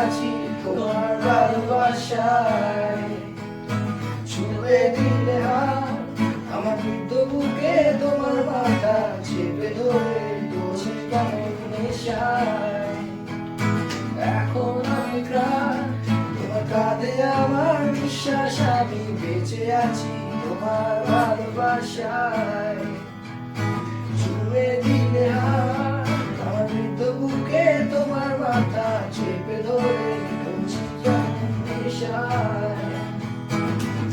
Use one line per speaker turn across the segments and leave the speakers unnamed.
আছি তোমার ভালোবাসায়। ছুঁয়ে দিলে হাত আমার বৃদ্ধ বুকে, তোমার মাথা চেপে ধরে বসে কেমন নেশায়। এখন আমি ক্লান্ত, তোমার কাঁধে আমার বিশ্বাস, আমি বেঁচে আছি তোমার ভালোবাসায়। ছুঁয়ে দিলে হাত আমার বৃদ্ধ বুকে, তোমার মাথা চেপে ধরে বসে কেমন নেশায়।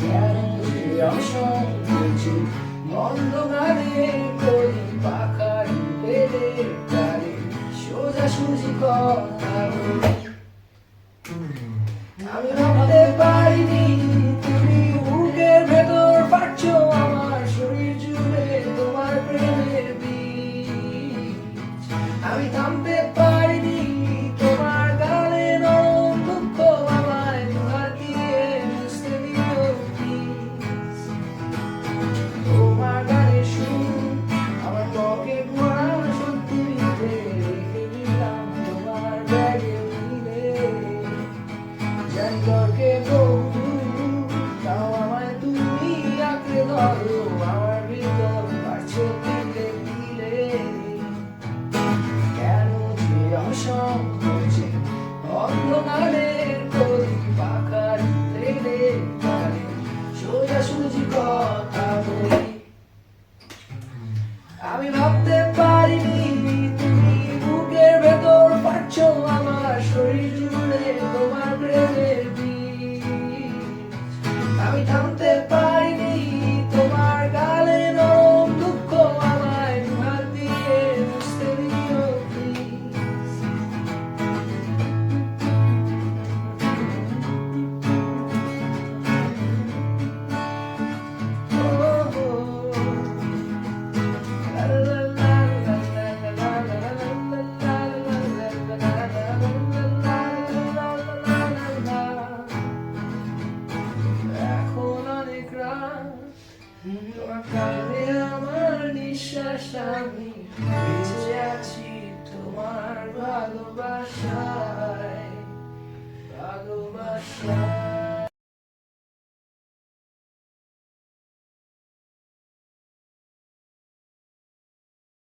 কেন যে অসংকোচে অন্ধকারে করি পাখারি পেলে তারে সোজাসুজি কথা বলি। আমি ভাবতে পারিনি তুমি বুকের ভেতর পাচ্ছো আমার শরীর জুড়ে তোমার প্রেমের বীজ। আমি থামতে পারিনি তোমার গালে নরম দুঃখ, আমায় দুহাত দিয়ে মুছতে দিও প্লিজ। তোমার গানের সুর আমার বুকে ভরা সত্যিতে রেখে দিলাম তোমার ব্যাগে মিলে। জানি দরকে বহু তাও আমায় তুমি আঁকড়ে ধরো, আমার ভিতর বাড়ছে দিলে দিলে। কেন যে অসংকোচে অন্ধকারে করি পাখার লেলে তারে সোজাসুজি কথা বলি। আমি ভাবতে পারিনি তুমি বুকের ভেতর পাচ্ছো আমার শরীর জুড়ে তোমার প্রেমের বীজ। আমি থামতে পারিনি তোমার গালে নরম দুঃখ, আমায় দুহাত দিয়ে মুছতে দিও প্লিজ। এখন অনেক রাত, তোমার কানে আমার নিঃশ্বাস, আমি বেঁচে আছি তোমার ভালোবাসায় ভালোবাসায়।